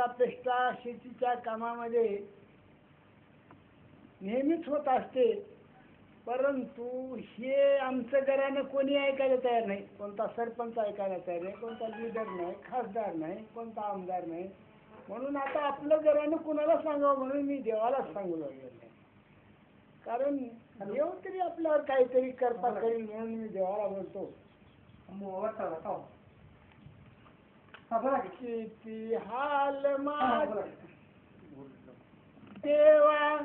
अपेक्षा शेतीच्या कामामध्ये नेहमीच होत असते, परंतु हे आमचं घरानं कोणी ऐकायला तयार नाही. कोणता सरपंच ऐकायला तयार नाही, कोणता लीडर नाही, खासदार नाही, कोणता आमदार नाही. म्हणून आता आपलं घरानं कुणाला सांगावं म्हणून मी देवालाच सांगू लागलो नाही. कारण देव तरी आपल्यावर काहीतरी करता करील म्हणून मी देवाला बोलतो. किती हाल देवा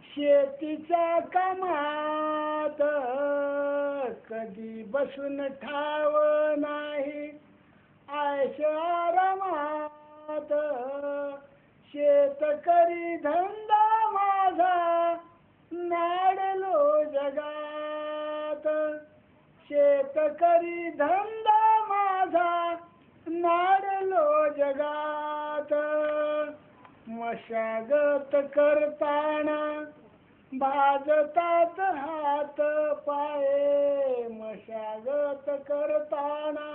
शेतीच्या कामात, कधी बसून ठाव नाही आयश आरामात. शेतकरी धंदा माझा नाडलो जगात, शेतकरी धंदा माझा नाडलो जगात. मशागत करताना भाजतात हात पाये, मशागत करताना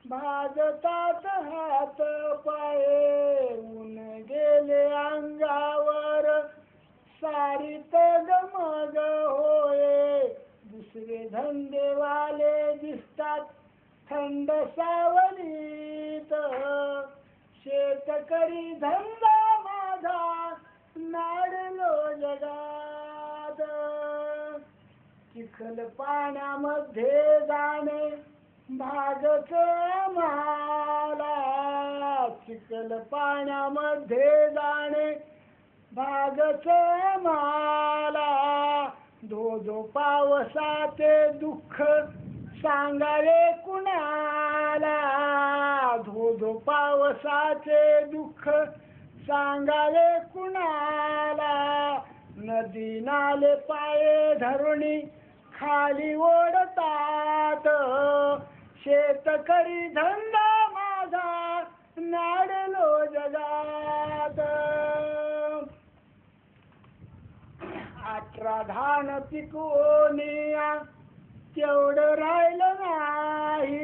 भाजतात हात पाये. ऊन गेले अंगावर सारीत गमग होय, दुसरे धंदेवाले दिसतात थंड सावलीत. शेतकरी धंदा माझा नाडलो जगात. चिखल पाण्यामध्ये जाणे भागच आम्हाला, चिखल पाण्यामध्ये जाणे भागच आम्हाला. धो धो पावसाचे दुःख सांगावे कुणाला, धो धो पावसाचे दुःख सांगावे कुणाला. नदी नाले पाये धरुणी खाली ओढतात, शेतकरी धंदा माझा नाडलो जगात. 18 धान पिकवूनिया तेवढं राहिलं नाही,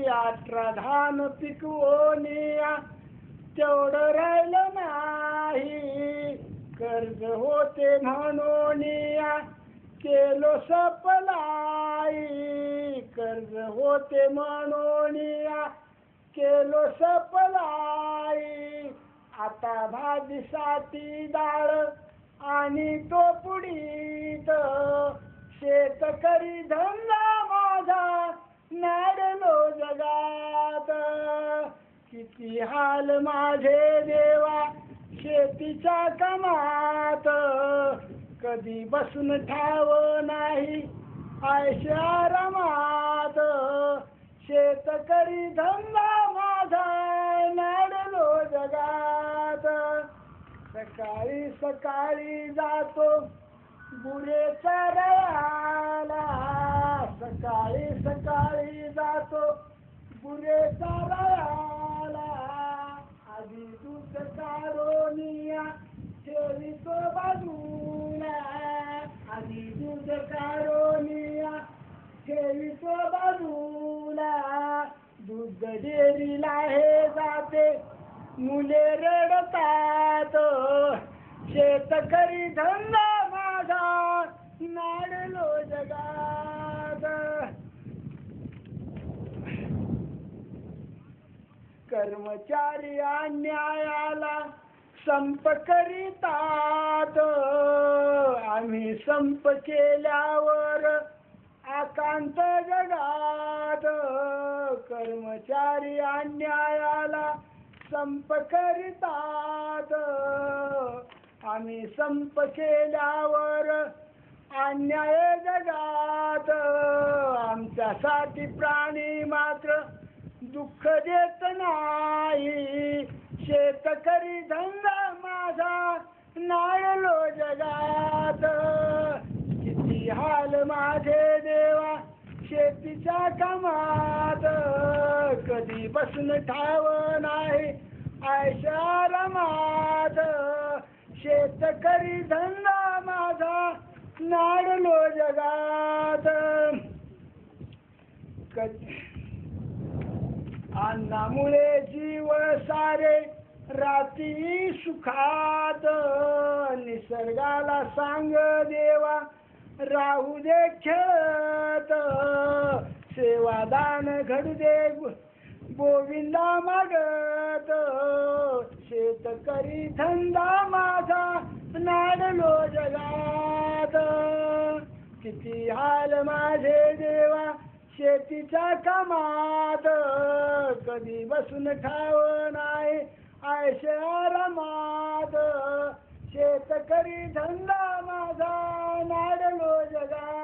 18 धान पिकवूनिया तेवढं राहिलं नाही. कर्ज होते म्हणून केलो सपलाई, कर्ज होते म्हणून केलो सपलाई. आता भाजीसाठी डाळ आणि तो पुडीत, शेतकरी धंदा माझा नाडलो जगात. किती हाल माझे देवा शेतीच्या कामात, कधी बसून ठाव नाही आयश आरामात. शेतकरी धंदा माझा नाडलो जगात. सकाळी सकाळी जातो गुरे चरायला, सकाळी सकाळी जातो गुरे चरायला. आधी दूध काढूनिया ठेवितो बाजूला, आधी दूध काढूनिया ठेवितो बाजूला. दूध डेअरीला हे जाते मुले रडतात, शेतकरी धंदा माझा नाडलो जगात. कर्मचारी अन्यायाला संप करीतात, आम्ही संप केल्यावर आकांत जगात. कर्मचारी अन्यायाला संप करीतात, आम्ही संप केल्यावर अन्याय जगात. आमच्यासाठी प्राणी मात्र दुःख देत नाही, शेतकरी धंदा माझा नाडलो जगात. किती हाल माझे देवा शेतीच्या कामात, कधी बसून ठाव नाही आयश आरामात. शेतकरी धंदा माझा नाडलो जगात. अन्नामुळे जीव सारे रात्री सुखात निसर्गाला सांग देवा राहू दे खेळत सेवादान घडू दे गोविंदा मागत शेतकरी धंदा माझा नाडलो जगात किती हाल माझे देवा शेतीच्या कामात कधी बसून खाव नाही आयशे आरामात शेतकरी धंदा माझा नाडलो जगात